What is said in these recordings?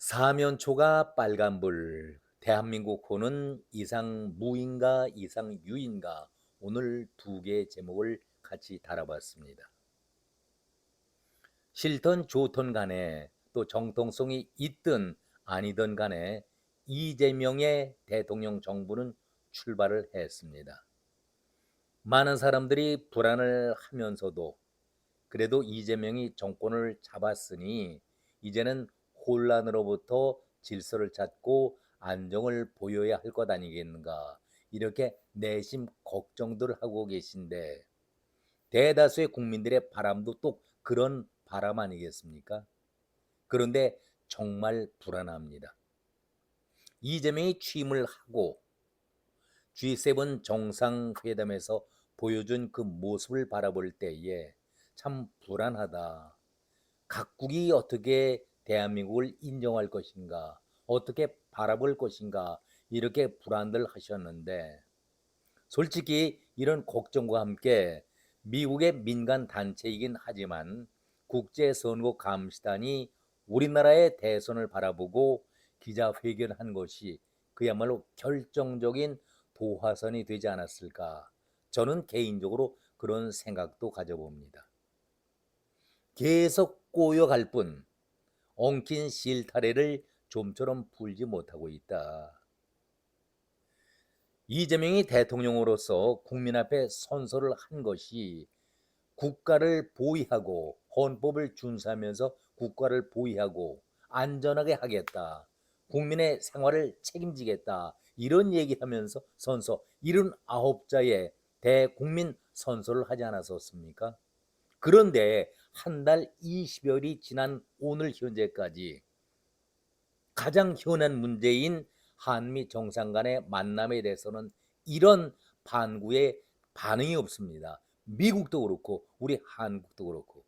사면초가 빨간불, 대한민국 호는 이상무인가 이상유인가. 오늘 두 개의 제목을 같이 달아봤습니다. 싫든 좋든 간에 또 정통성이 있든 아니든 간에 이재명의 대통령 정부는 출발을 했습니다. 많은 사람들이 불안을 하면서도 그래도 이재명이 정권을 잡았으니 이제는 혼란으로부터 질서를 찾고 안정을 보여야 할 것 아니겠는가, 이렇게 내심 걱정들 하고 계신데, 대다수의 국민들의 바람도 또 그런 바람 아니겠습니까? 그런데 정말 불안합니다. 이재명이 취임을 하고 G7 정상회담에서 보여준 그 모습을 바라볼 때에 참 불안하다. 각국이 어떻게 대한민국을 인정할 것인가, 어떻게 바라볼 것인가, 이렇게 불안들 하셨는데, 솔직히 이런 걱정과 함께 미국의 민간 단체이긴 하지만 국제선거감시단이 우리나라의 대선을 바라보고 기자회견한 것이 그야말로 결정적인 도화선이 되지 않았을까, 저는 개인적으로 그런 생각도 가져봅니다. 계속 꼬여갈 뿐 엉킨 실타래를 좀처럼 풀지 못하고 있다. 이재명이 대통령으로서 국민 앞에 선서를 한 것이 국가를 보위하고 헌법을 준수하면서 국가를 보위하고 안전하게 하겠다, 국민의 생활을 책임지겠다, 이런 얘기하면서 선서 79자의 대국민 선서를 하지 않았었습니까? 그런데 한 달 20여일이 지난 오늘 현재까지 가장 현안 문제인 한미 정상 간의 만남에 대해서는 이런 반구의 반응이 없습니다. 미국도 그렇고 우리 한국도 그렇고.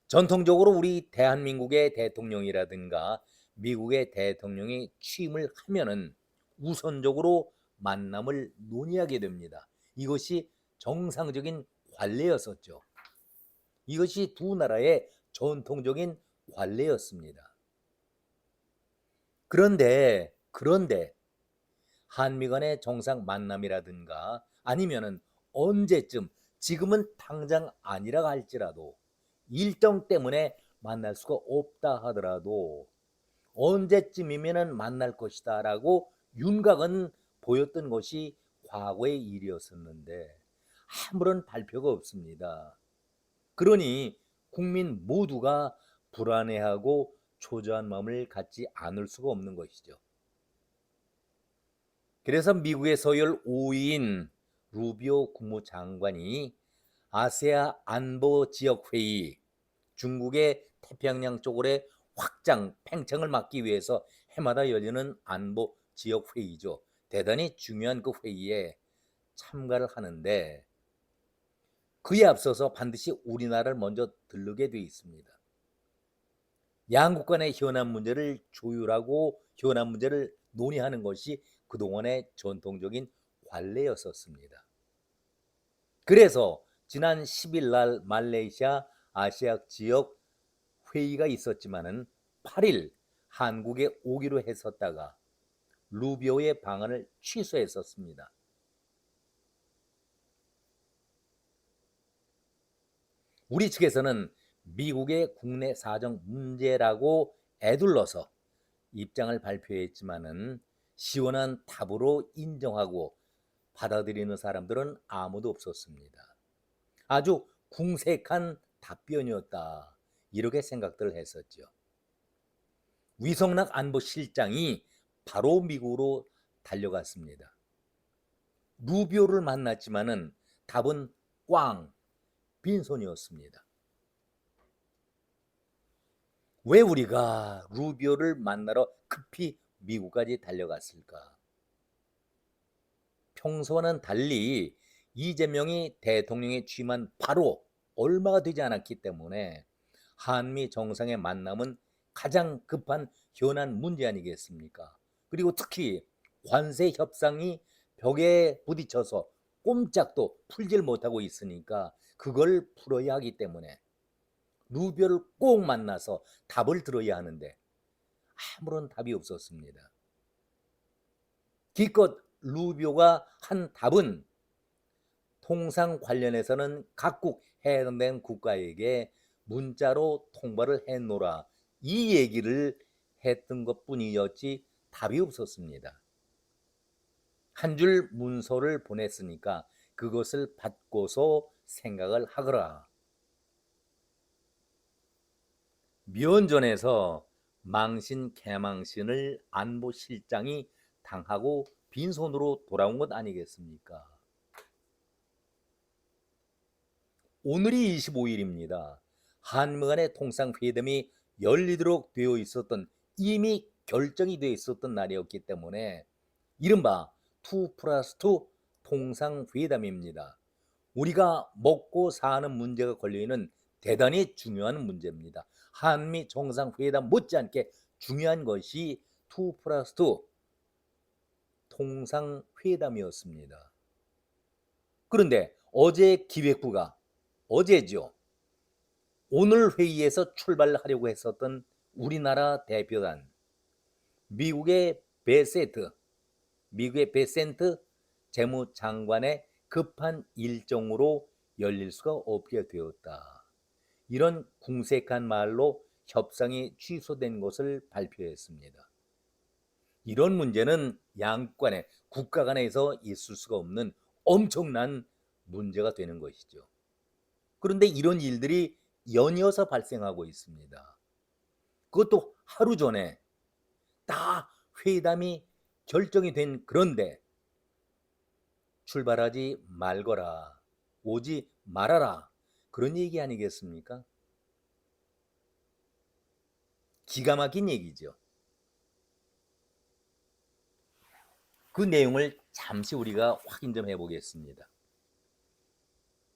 전통적으로 우리 대한민국의 대통령이라든가 미국의 대통령이 취임을 하면은 우선적으로 만남을 논의하게 됩니다. 이것이 정상적인 관례였었죠. 이것이 두 나라의 전통적인 관례였습니다. 그런데 한미 간의 정상 만남이라든가 아니면은 언제쯤, 지금은 당장 아니라 할지라도 일정 때문에 만날 수가 없다 하더라도 언제쯤이면은 만날 것이다라고 윤곽은 보였던 것이 과거의 일이었었는데 아무런 발표가 없습니다. 그러니 국민 모두가 불안해하고 초조한 마음을 갖지 않을 수가 없는 것이죠. 그래서 미국의 서열 5위인 루비오 국무장관이 아세아 안보 지역 회의, 중국의 태평양 쪽으로의 확장, 팽창을 막기 위해서 해마다 열리는 안보 지역 회의죠. 대단히 중요한 그 회의에 참가를 하는데 그에 앞서서 반드시 우리나라를 먼저 들르게 돼 있습니다. 양국 간의 현안 문제를 조율하고 현안 문제를 논의하는 것이 그동안의 전통적인 관례였었습니다. 그래서 지난 10일 날 말레이시아 아시아 지역 회의가 있었지만은 8일 한국에 오기로 했었다가 루비오의 방안을 취소했었습니다. 우리 측에서는 미국의 국내 사정 문제라고 애둘러서 입장을 발표했지만은 시원한 답으로 인정하고 받아들이는 사람들은 아무도 없었습니다. 아주 궁색한 답변이었다, 이렇게 생각들을 했었죠. 위성락 안보실장이 바로 미국으로 달려갔습니다. 루비오를 만났지만은 답은 꽝, 빈손이었습니다. 왜 우리가 루비오를 만나러 급히 미국까지 달려갔을까? 평소와는 달리 이재명이 대통령에 취임한 바로 얼마가 되지 않았기 때문에 한미 정상의 만남은 가장 급한 현안 문제 아니겠습니까? 그리고 특히 관세 협상이 벽에 부딪혀서 꼼짝도 풀질 못하고 있으니까 그걸 풀어야 하기 때문에 루비오를 꼭 만나서 답을 들어야 하는데 아무런 답이 없었습니다. 기껏 루비오가 한 답은 통상 관련해서는 각국 해당된 국가에게 문자로 통보를 해놓으라, 이 얘기를 했던 것뿐이었지 답이 없었습니다. 한 줄 문서를 보냈으니까 그것을 받고서 생각을 하거라. 면전에서 망신 개망신을 안보실장이 당하고 빈손으로 돌아온 것 아니겠습니까? 오늘이 25일입니다. 한미 간의 통상회담이 열리도록 되어 있었던, 이미 결정이 되어 있었던 날이었기 때문에 이른바 2+2 통상회담입니다. 우리가 먹고 사는 문제가 걸려있는 대단히 중요한 문제입니다. 한미 정상회담 못지않게 중요한 것이 2+2 통상회담이었습니다. 그런데 어제 기획부가, 어제죠, 오늘 회의에서 출발하려고 했었던 우리나라 대표단, 미국의 베센트 재무장관의 급한 일정으로 열릴 수가 없게 되었다. 이런 궁색한 말로 협상이 취소된 것을 발표했습니다. 이런 문제는 양국 간에, 국가 간에서 있을 수가 없는 엄청난 문제가 되는 것이죠. 그런데 이런 일들이 연이어서 발생하고 있습니다. 그것도 하루 전에 다 회담이 결정이 된, 그런데 출발하지 말거라, 오지 말아라, 그런 얘기 아니겠습니까? 기가 막힌 얘기죠. 그 내용을 잠시 우리가 확인 좀 해보겠습니다.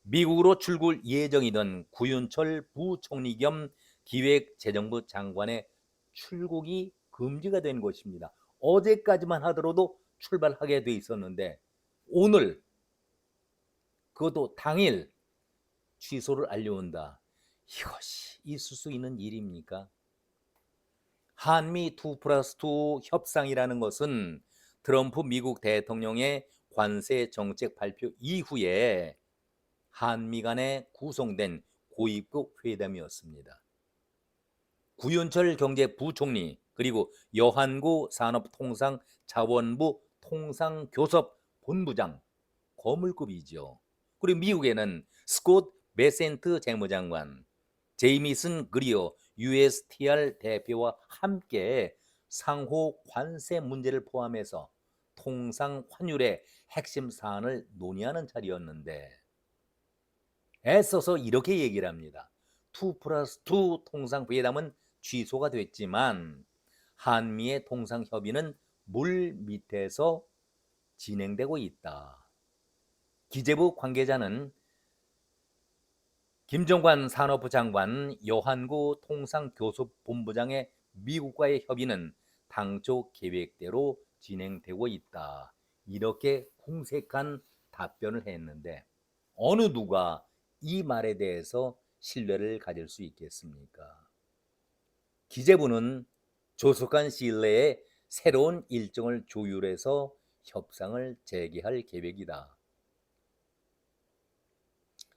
미국으로 출국 예정이던 구윤철 부총리 겸 기획재정부 장관의 출국이 금지가 된 것입니다. 어제까지만 하더라도 출발하게 돼 있었는데 오늘, 그것도 당일 취소를 알려온다. 이것이 있을 수 있는 일입니까? 한미 2+2 협상이라는 것은 트럼프 미국 대통령의 관세 정책 발표 이후에 한미 간에 구성된 고위급 회담이었습니다. 구윤철 경제부총리, 그리고 여한구 산업통상자원부 통상교섭본부장, 거물급이죠. 그리고 미국에는 스콧 베센트 재무장관, 제이미슨 그리어 USTR 대표와 함께 상호 관세 문제를 포함해서 통상 환율의 핵심 사안을 논의하는 자리였는데 애써서 이렇게 얘기를 합니다. 2+2 통상회담은 취소가 됐지만 한미의 통상협의는 물 밑에서 진행되고 있다. 기재부 관계자는 김정관 산업부 장관, 여한구 통상교섭본부장의 미국과의 협의는 당초 계획대로 진행되고 있다, 이렇게 궁색한 답변을 했는데 어느 누가 이 말에 대해서 신뢰를 가질 수 있겠습니까? 기재부는 조속한 시일 내에 새로운 일정을 조율해서 협상을 재개할 계획이다.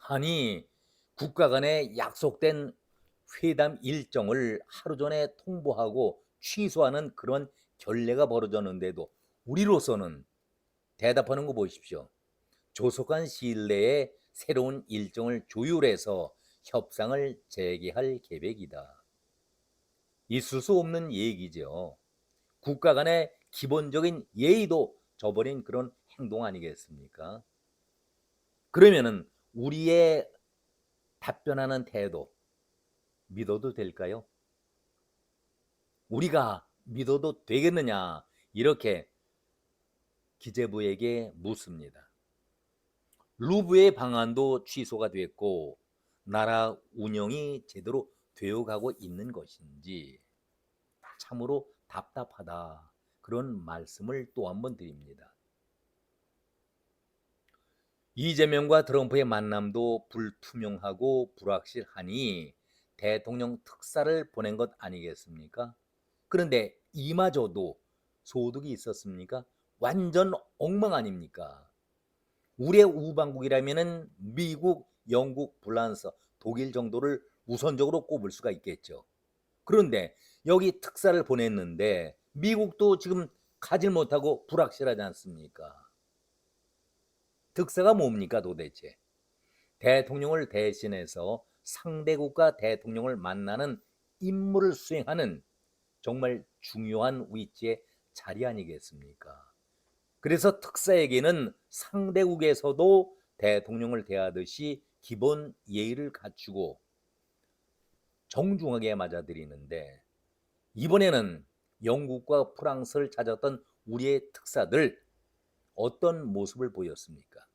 아니, 국가 간에 약속된 회담 일정을 하루 전에 통보하고 취소하는 그런 결례가 벌어졌는데도 우리로서는 대답하는 거 보십시오. 조속한 시일 내에 새로운 일정을 조율해서 협상을 재개할 계획이다. 있을 수 없는 얘기죠. 국가 간의 기본적인 예의도 저버린 그런 행동 아니겠습니까? 그러면은 우리의 답변하는 태도 믿어도 될까요? 우리가 믿어도 되겠느냐, 이렇게 기재부에게 묻습니다. 루브의 방안도 취소가 됐고 나라 운영이 제대로 되어가고 있는 것인지 참으로 답답하다, 그런 말씀을 또 한 번 드립니다. 이재명과 트럼프의 만남도 불투명하고 불확실하니 대통령 특사를 보낸 것 아니겠습니까? 그런데 이마저도 소득이 있었습니까? 완전 엉망 아닙니까? 우리의 우방국이라면은 미국, 영국, 프랑스, 독일 정도를 우선적으로 꼽을 수가 있겠죠. 그런데 여기 특사를 보냈는데 미국도 지금 가질 못하고 불확실하지 않습니까? 특사가 뭡니까 도대체? 대통령을 대신해서 상대 국가 대통령을 만나는 임무를 수행하는 정말 중요한 위치의 자리 아니겠습니까? 그래서 특사에게는 상대국에서도 대통령을 대하듯이 기본 예의를 갖추고 정중하게 맞아들이는데, 이번에는 영국과 프랑스를 찾았던 우리의 특사들 어떤 모습을 보였습니까?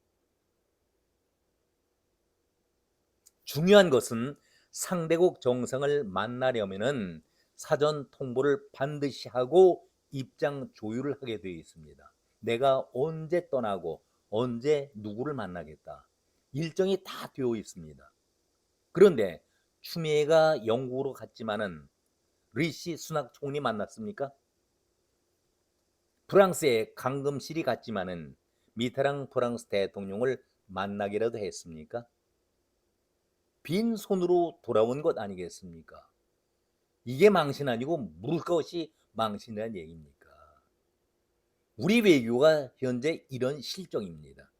중요한 것은 상대국 정상을 만나려면은 사전 통보를 반드시 하고 입장 조율을 하게 되어 있습니다. 내가 언제 떠나고 언제 누구를 만나겠다. 일정이 다 되어 있습니다. 그런데 추미애가 영국으로 갔지만은 리시 수낙 총리 만났습니까? 프랑스에 강금실이 갔지만은 미테랑 프랑스 대통령을 만나기라도 했습니까? 빈손으로 돌아온 것 아니겠습니까? 이게 망신 아니고 물 것이 망신이라는 얘기입니까? 우리 외교가 현재 이런 실정입니다.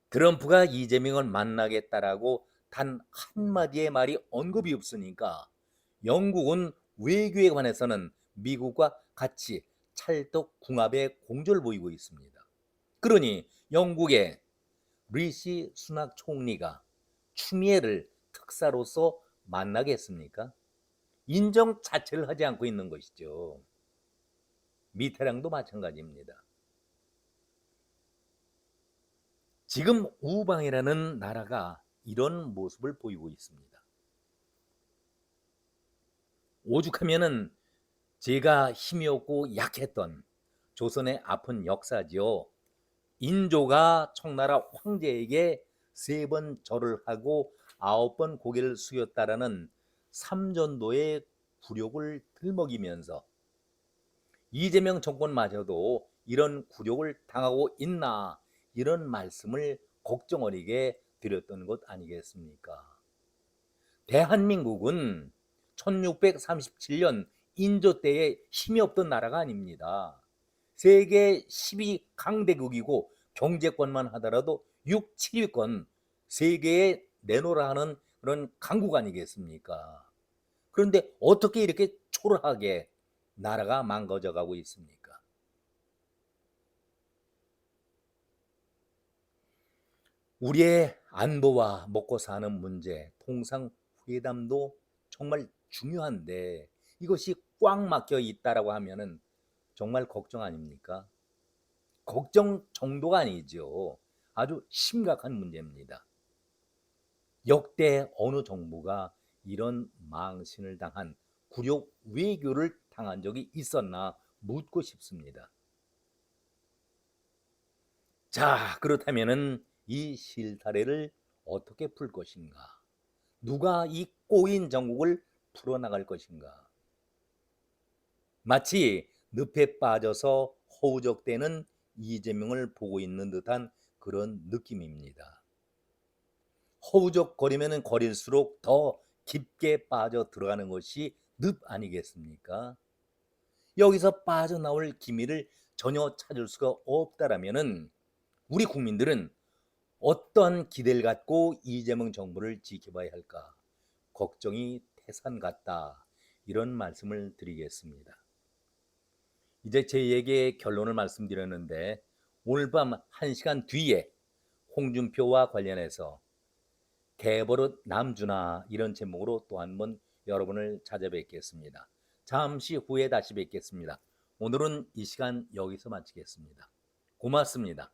트럼프가 이재명을 만나겠다라고 단 한마디의 말이 언급이 없으니까 영국은 외교에 관해서는 미국과 같이 찰떡궁합의 공조를 보이고 있습니다. 그러니 영국의 리시 수낙 총리가 추미애를 특사로서 만나겠습니까? 인정 자체를 하지 않고 있는 것이죠. 미테랑도 마찬가지입니다. 지금 우방이라는 나라가 이런 모습을 보이고 있습니다. 오죽하면은 제가 힘이 없고 약했던 조선의 아픈 역사지요. 인조가 청나라 황제에게 3번 절을 하고 9번 고개를 숙였다라는 삼전도의 굴욕을 들먹이면서 이재명 정권마저도 이런 굴욕을 당하고 있나, 이런 말씀을 걱정 어리게 드렸던 것 아니겠습니까? 대한민국은 1637년 인조 때에 힘이 없던 나라가 아닙니다. 세계 12 강대국이고 경제권만 하더라도 6, 7위권 세계에 내놓으라 하는 그런 강국 아니겠습니까? 그런데 어떻게 이렇게 초라하게 나라가 망가져 가고 있습니까? 우리의 안보와 먹고 사는 문제, 통상회담도 정말 중요한데 이것이 꽉 막혀 있다라고 하면은 정말 걱정 아닙니까? 걱정 정도가 아니죠. 아주 심각한 문제입니다. 역대 어느 정부가 이런 망신을 당한 굴욕 외교를 당한 적이 있었나 묻고 싶습니다. 자, 그렇다면은 이 실타래를 어떻게 풀 것인가? 누가 이 꼬인 정국을 풀어나갈 것인가? 마치 늪에 빠져서 허우적대는 이재명을 보고 있는 듯한 그런 느낌입니다. 허우적거리면 거릴수록 더 깊게 빠져 들어가는 것이 늪 아니겠습니까? 여기서 빠져나올 기미를 전혀 찾을 수가 없다라면은 우리 국민들은 어떤 기대를 갖고 이재명 정부를 지켜봐야 할까? 걱정이 태산 같다. 이런 말씀을 드리겠습니다. 이제 제 얘기의 결론을 말씀드렸는데 오늘 밤 1시간 뒤에 홍준표와 관련해서 개버릇 남주나 이런 제목으로 또 한 번 여러분을 찾아뵙겠습니다. 잠시 후에 다시 뵙겠습니다. 오늘은 이 시간 여기서 마치겠습니다. 고맙습니다.